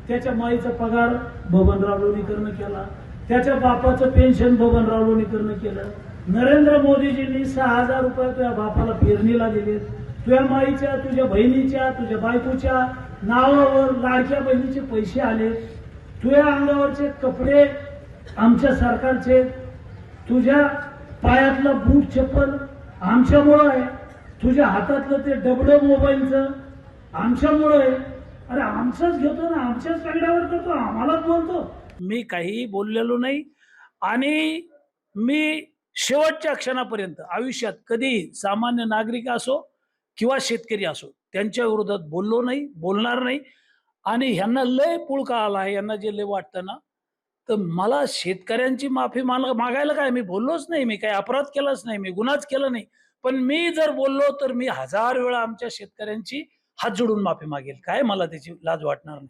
त्याच्या माईचा पगार बबनराव लोणीकरनं केला, त्याच्या बापाचं पेन्शन बबनराव लोणीकरनं केलं. नरेंद्र मोदीजींनी 6,000 रुपये तुझ्या बापाला पेरणीला दिले. तुझ्या माईच्या, तुझ्या बहिणीच्या, तुझ्या बायकोच्या नावावर लाडक्या बहिणीचे पैसे आले. तुझ्या अंगावरचे कपडे आमच्या सरकारचे, तुझ्या पायातलं बूट चप्पल आमच्यामुळं आहे, तुझ्या हातातलं ते डबडं मोबाईलचं आमच्यामुळं आहे. अरे आमचंच घेतो ना, आमच्याच सगळ्यावर करतो, आम्हालाच बोलतो. मी काही बोललेलो नाही आणि मी शेवटच्या क्षणापर्यंत आयुष्यात कधी सामान्य नागरिक असो किंवा शेतकरी असो त्यांच्या विरोधात बोललो नाही, बोलणार नाही. आणि ह्यांना लय पुळका आला आहे, यांना जे लय वाटतं ना, तर मला शेतकऱ्यांची माफी मागायला काय, मी बोललोच नाही, मी काही अपराध केलाच नाही, मी गुन्हाच केला नाही. पण मी जर बोललो तर मी 1000 वेळा आमच्या शेतकऱ्यांची हात जोडून माफी मागेल, काय मला त्याची लाज वाटणार नाही.